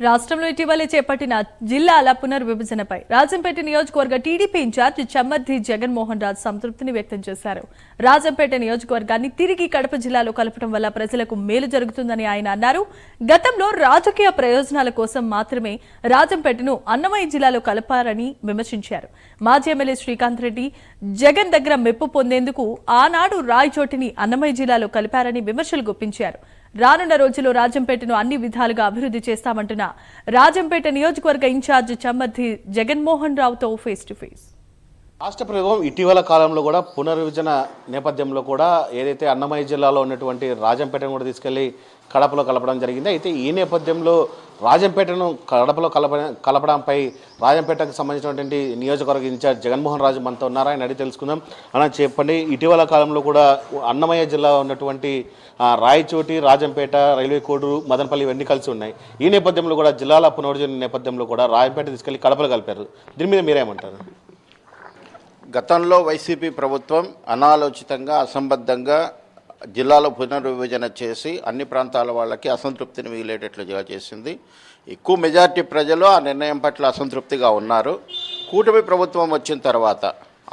రాష్ట్రంలో ఇటీవలే చేపట్టిన జిల్లాల పునర్విభజనపై రాజంపేట నియోజకవర్గ టీడీపీ ఇన్ఛార్జ్ చమ్మర్తి జగన్మోహన్ రాజ్ సంతృప్తిని వ్యక్తం చేశారు. రాజంపేట నియోజకవర్గాన్ని తిరిగి కడప జిల్లాలో కలపడం వల్ల ప్రజలకు మేలు జరుగుతుందని ఆయన అన్నారు. గతంలో రాజకీయ ప్రయోజనాల కోసం మాత్రమే రాజంపేటను అన్నమయ్య జిల్లాలో కలపారని విమర్శించారు. మాజీ ఎమ్మెల్యే శ్రీకాంత్ రెడ్డి జగన్ దగ్గర మెప్పు పొందేందుకు ఆనాడు రాయచోటిని అన్నమయ్య జిల్లాలో కలిపారని విమర్శలు గుప్పించారు. రానున్న రోజుల్లో రాజంపేటను అన్ని విధాలుగా అభివృద్ధి చేస్తామంటున్న రాజంపేట నియోజకవర్గ ఇన్ఛార్జ్ చమ్మర్తి జగన్మోహన్ రావుతో ఫేస్ టు ఫేస్. రాష్ట్ర ప్రభుత్వం ఇటీవల కాలంలో కూడా పునర్విభజన నేపథ్యంలో కూడా ఏదైతే అన్నమయ్య జిల్లాలో ఉన్నటువంటి రాజంపేటను కూడా తీసుకెళ్లి కడపలో కలపడం జరిగింది. అయితే ఈ నేపథ్యంలో రాజంపేటను కడపలో కలపడంపై రాజంపేటకు సంబంధించినటువంటి నియోజకవర్గ ఇన్ఛార్జ్ జగన్మోహన్ రాజు మనతో ఉన్నారా, ఆయన అడిగి తెలుసుకుందాం. అలా చెప్పండి, ఇటీవల కాలంలో కూడా అన్నమయ్య జిల్లా ఉన్నటువంటి రాయచోటి, రాజంపేట, రైల్వే కోడూరు, మదనపల్లి ఇవన్నీ కలిసి ఉన్నాయి. ఈ నేపథ్యంలో కూడా జిల్లాల పునర్విభజన నేపథ్యంలో కూడా రాజంపేట తీసుకెళ్లి కడపలో కలిపారు. దీని మీద మీరేమంటారు? గతంలో వైసీపీ ప్రభుత్వం అనాలోచితంగా అసంబద్ధంగా జిల్లాలో పునర్విభజన చేసి అన్ని ప్రాంతాల వాళ్ళకి అసంతృప్తిని మిగిలేటట్లుగా చేసింది. ఎక్కువ మెజార్టీ ప్రజలు ఆ నిర్ణయం పట్ల అసంతృప్తిగా ఉన్నారు. కూటమి ప్రభుత్వం వచ్చిన తర్వాత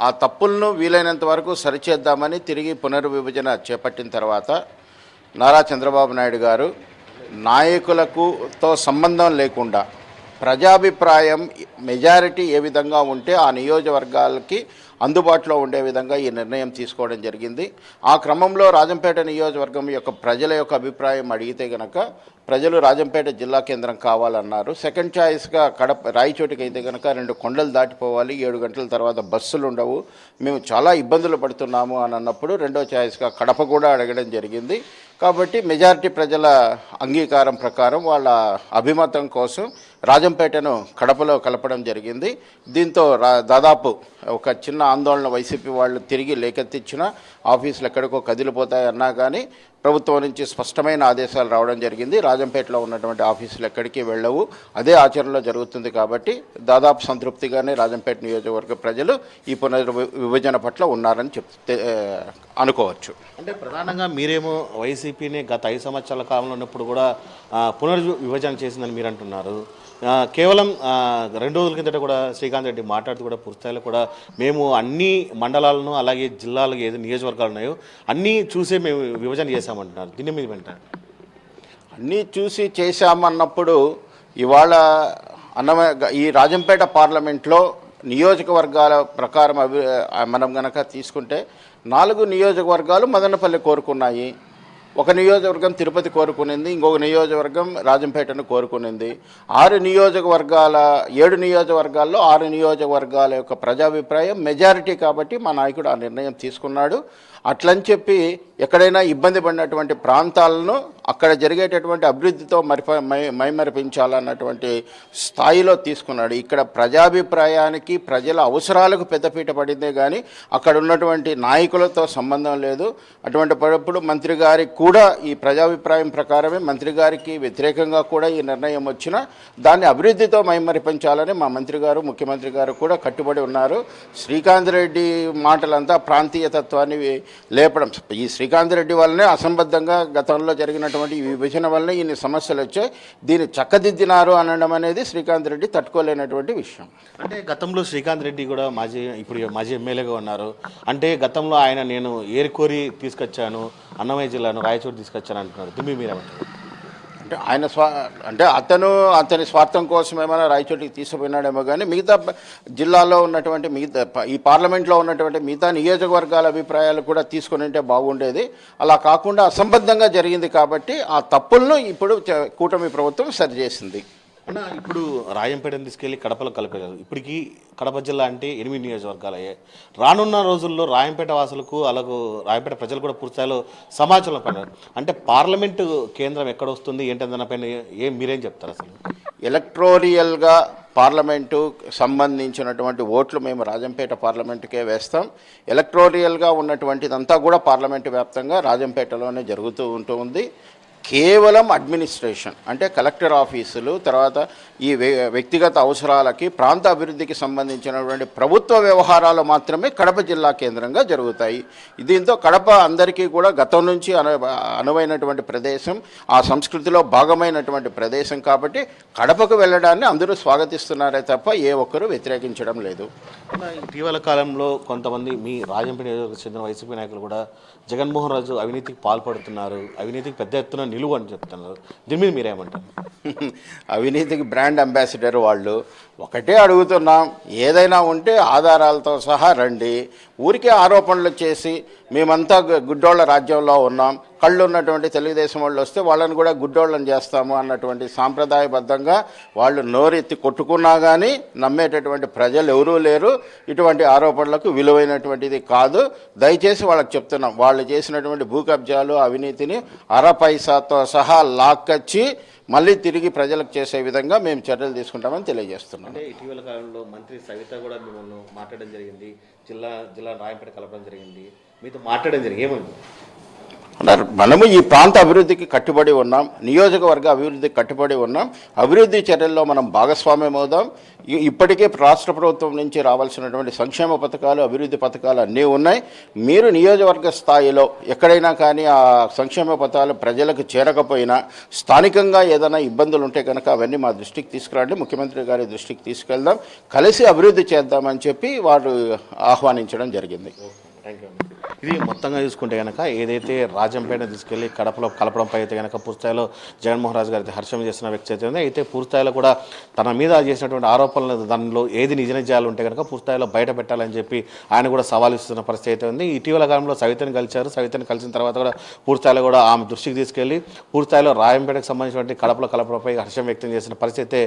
ఆ తప్పులను వీలైనంత వరకు సరిచేద్దామని తిరిగి పునర్విభజన చేపట్టిన తర్వాత నారా చంద్రబాబు నాయుడు గారు నాయకులతో సంబంధం లేకుండా ప్రజాభిప్రాయం మెజారిటీ ఏ విధంగా ఉంటే ఆ నియోజకవర్గాలకి అందుబాటులో ఉండే విధంగా ఈ నిర్ణయం తీసుకోవడం జరిగింది. ఆ క్రమంలో రాజంపేట నియోజకవర్గం యొక్క ప్రజల యొక్క అభిప్రాయం అడిగితే కనుక ప్రజలు రాజంపేట జిల్లా కేంద్రం కావాలన్నారు. సెకండ్ చాయిస్గా రాయచోటికి అయితే కనుక 2 కొండలు దాటిపోవాలి, 7 గంటల తర్వాత బస్సులు ఉండవు, మేము చాలా ఇబ్బందులు పడుతున్నాము అని అన్నప్పుడు రెండో చాయిస్గా కడప కూడా అడగడం జరిగింది. కాబట్టి మెజారిటీ ప్రజల అంగీకారం ప్రకారం వాళ్ళ అభిమతం కోసం రాజంపేటను కడపలో కలపడం జరిగింది. దీంతో దాదాపు ఒక చిన్న ఆందోళన వైసీపీ వాళ్ళు తిరిగి లేకెత్తించిన ఆఫీసులు ఎక్కడికో కదిలిపోతాయన్నా కానీ ప్రభుత్వం నుంచి స్పష్టమైన ఆదేశాలు రావడం జరిగింది. రాజంపేటలో ఉన్నటువంటి ఆఫీసులు ఎక్కడికి వెళ్ళవు, అదే ఆచరణలో జరుగుతుంది. కాబట్టి దాదాపు సంతృప్తిగానే రాజంపేట నియోజకవర్గ ప్రజలు ఈ పునర్విభజన పట్ల ఉన్నారని అనుకోవచ్చు. అంటే ప్రధానంగా మీరేమో వైసీపీని గత 5 సంవత్సరాల కాలంలో ఉన్నప్పుడు కూడా పునర్విభజన చేసిందని మీరు అంటున్నారు. కేవలం 2 రోజుల కిందట కూడా శ్రీకాంత్ రెడ్డి మాట్లాడుతూ కూడా పూర్తిస్థాయిలో కూడా మేము అన్ని మండలాలను అలాగే జిల్లాలకు ఏదో నియోజకవర్గాలు ఉన్నాయో అన్నీ చూసే మేము విభజన చేశామంటున్నారు. దీని మీద వెంట అన్నీ చూసి చేశామన్నప్పుడు ఇవాళ ఈ రాజంపేట పార్లమెంట్లో నియోజకవర్గాల ప్రకారం మనం గనక తీసుకుంటే 4 నియోజకవర్గాలు మదనపల్లి కోరుకున్నాయి, ఒక నియోజకవర్గం తిరుపతి కోరుకునింది, ఇంకొక నియోజకవర్గం రాజంపేటను కోరుకునింది. 7 నియోజకవర్గాల్లో 6 నియోజకవర్గాల యొక్క ప్రజాభిప్రాయం మెజారిటీ కాబట్టి మా నాయకుడు ఆ నిర్ణయం తీసుకున్నాడు. అట్లని చెప్పి ఎక్కడైనా ఇబ్బంది పడినటువంటి ప్రాంతాలను అక్కడ జరిగేటటువంటి అభివృద్ధితో మైమరిపించాలన్నటువంటి స్థాయిలో తీసుకున్నాడు. ఇక్కడ ప్రజాభిప్రాయానికి ప్రజల అవసరాలకు పెద్దపీట పడిందే కానీ అక్కడ ఉన్నటువంటి నాయకులతో సంబంధం లేదు. అటువంటిప్పుడు మంత్రి గారికి కూడా ఈ ప్రజాభిప్రాయం ప్రకారమే మంత్రి గారికి వ్యతిరేకంగా కూడా ఈ నిర్ణయం వచ్చినా దాన్ని అభివృద్ధితో మైమరిపించాలని మా మంత్రి గారు, ముఖ్యమంత్రి గారు కూడా కట్టుబడి ఉన్నారు. శ్రీకాంత్ రెడ్డి మాటలంతా ప్రాంతీయతత్వాన్ని లేపడం, ఈ శ్రీకాంత్ రెడ్డి వల్లనే అసంబద్ధంగా గతంలో జరిగినటువంటి ఈ విభజన వల్లనే ఇన్ని సమస్యలు వచ్చాయి, దీన్ని చక్కదిద్దినారు అనడం అనేది శ్రీకాంత్ రెడ్డి తట్టుకోలేనటువంటి విషయం. అంటే గతంలో శ్రీకాంత్ రెడ్డి కూడా ఇప్పుడు మాజీ ఎమ్మెల్యేగా ఉన్నారు. అంటే గతంలో ఆయన నేను ఏరుకోరి తీసుకొచ్చాను, అన్నమయ్య జిల్లాను రాయచోటి తీసుకొచ్చాను అంటున్నారు. దీన్ని మీరేమంటారు? అంటే అతని స్వార్థం కోసం ఏమైనా రాయచోటికి తీసుకుపోయినాడేమో కానీ మిగతా జిల్లాలో ఉన్నటువంటి ఈ పార్లమెంట్లో ఉన్నటువంటి మిగతా నియోజకవర్గాల అభిప్రాయాలు కూడా తీసుకుని ఉంటే బాగుండేది. అలా కాకుండా అసంబద్ధంగా జరిగింది కాబట్టి ఆ తప్పులను ఇప్పుడు కూటమి ప్రభుత్వం సరిచేసింది. అన్న, ఇప్పుడు రాజంపేటను తీసుకెళ్ళి కడపలో కలిపారు. ఇప్పటికీ కడప జిల్లా అంటే 8 నియోజకవర్గాలు అయ్యాయి. రానున్న రోజుల్లో రాజంపేట వాసులకు అలాగే రాజంపేట ప్రజలు కూడా పూర్తిస్థాయిలో సమాచారం పడినారు. అంటే పార్లమెంటు కేంద్రం ఎక్కడ వస్తుంది ఏంటన్న పైన మీరేం చెప్తారు? అసలు ఎలక్టోరియల్గా పార్లమెంటు సంబంధించినటువంటి ఓట్లు మేము రాజంపేట పార్లమెంటుకే వేస్తాం. ఎలక్టోరియల్గా ఉన్నటువంటిదంతా కూడా పార్లమెంటు వ్యాప్తంగా రాజంపేటలోనే జరుగుతూ ఉంటుంది. కేవలం అడ్మినిస్ట్రేషన్ అంటే కలెక్టర్ ఆఫీసులు, తర్వాత ఈ వ్యక్తిగత అవసరాలకి, ప్రాంత అభివృద్ధికి సంబంధించినటువంటి ప్రభుత్వ వ్యవహారాలు మాత్రమే కడప జిల్లా కేంద్రంగా జరుగుతాయి. దీంతో కడప అందరికీ కూడా గతం నుంచి అనువైనటువంటి ప్రదేశం, ఆ సంస్కృతిలో భాగమైనటువంటి ప్రదేశం కాబట్టి కడపకు వెళ్ళడాన్ని అందరూ స్వాగతిస్తున్నారే తప్ప ఏ ఒక్కరూ వ్యతిరేకించడం లేదు. ఇటీవల కాలంలో కొంతమంది మీ రాజంపేట నియోజకవర్గం చెందిన వైసీపీ నాయకులు కూడా జగన్మోహన్ రాజు అవినీతికి పాల్పడుతున్నారు, అవినీతికి పెద్ద ఎత్తున నిలువు అని చెప్తున్నారు. దీని మీద మీరేమంటారు? అవినీతికి బ్రాండ్ అంబాసిడర్ వాళ్ళు. ఒకటే అడుగుతున్నాం, ఏదైనా ఉంటే ఆధారాలతో సహా రండి. ఊరికే ఆరోపణలు చేసి మేమంతా గుడ్డోళ్ల రాజ్యంలో ఉన్నాం, కళ్ళు ఉన్నటువంటి తెలుగుదేశం వాళ్ళు వస్తే వాళ్ళని కూడా గుడ్డోళ్ళని చేస్తాము అన్నటువంటి సాంప్రదాయబద్ధంగా వాళ్ళు నోరెత్తి కొట్టుకున్నా కానీ నమ్మేటటువంటి ప్రజలు ఎవరూ లేరు. ఇటువంటి ఆరోపణలకు విలువైనటువంటిది కాదు. దయచేసి వాళ్ళకి చెప్తున్నాం, వాళ్ళు చేసినటువంటి భూ కబ్జాలు, అవినీతిని అర పైసాతో సహా లాక్కచ్చి మళ్ళీ తిరిగి ప్రజలకు చేసే విధంగా మేము చర్యలు తీసుకుంటామని తెలియజేస్తున్నాం. అంటే ఇటీవల కాలంలో మంత్రి సవిత కూడా మిమ్మల్ని మాట్లాడడం జరిగింది, జిల్లా రాయంపేట కలపడం జరిగింది, మీతో మాట్లాడడం జరిగింది, ఏమంది? అన్నారు, మనము ఈ ప్రాంత అభివృద్ధికి కట్టుబడి ఉన్నాం, నియోజకవర్గ అభివృద్ధికి కట్టుబడి ఉన్నాం. అభివృద్ధి చర్యల్లో మనం భాగస్వామ్యం అవుదాం. ఇప్పటికే రాష్ట్ర ప్రభుత్వం నుంచి రావాల్సినటువంటి సంక్షేమ పథకాలు, అభివృద్ధి పథకాలు అన్నీ ఉన్నాయి. మీరు నియోజకవర్గ స్థాయిలో ఎక్కడైనా కానీ ఆ సంక్షేమ పథకాలు ప్రజలకు చేరకపోయినా, స్థానికంగా ఏదైనా ఇబ్బందులు ఉంటే కనుక అవన్నీ మా దృష్టికి తీసుకురండి, ముఖ్యమంత్రి గారి దృష్టికి తీసుకెళ్దాం, కలిసి అభివృద్ధి చేద్దామని చెప్పి వారు ఆహ్వానించడం జరిగింది. Thank you. ఇది మొత్తంగా చూసుకుంటే కనుక ఏదైతే రాజంపేట తీసుకెళ్లి కడపలో కలపడంపై అయితే కనుక పూర్తిస్థాయిలో జగన్మోహన్ రాజు గారి హర్షం చేస్తున్న వ్యక్తి అయితే ఉంది. అయితే పూర్తిస్థాయిలో కూడా తన మీద చేసినటువంటి ఆరోపణలు, దానిలో ఏది నిజ నిజాలు ఉంటే కనుక పూర్తిస్థాయిలో బయట పెట్టాలని చెప్పి ఆయన కూడా సవాల్ ఇస్తున్న పరిస్థితి అయితే ఉంది. ఇటీవల కాలంలో సవితని కలిశారు. సవితని కలిసిన తర్వాత కూడా పూర్తిస్థాయిలో కూడా ఆమె దృష్టికి తీసుకెళ్లి పూర్తిస్థాయిలో రాజంపేటకు సంబంధించినటువంటి కడపలో కలపడంపై హర్షం వ్యక్తం చేసిన పరిస్థితి అయితే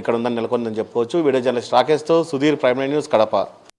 ఇక్కడ ఉందని నెలకొందని చెప్పుకోవచ్చు. వీడియో జర్నలిస్ట్ రాకేష్తో సుధీర్, ప్రైమ్ న్యూస్, కడప.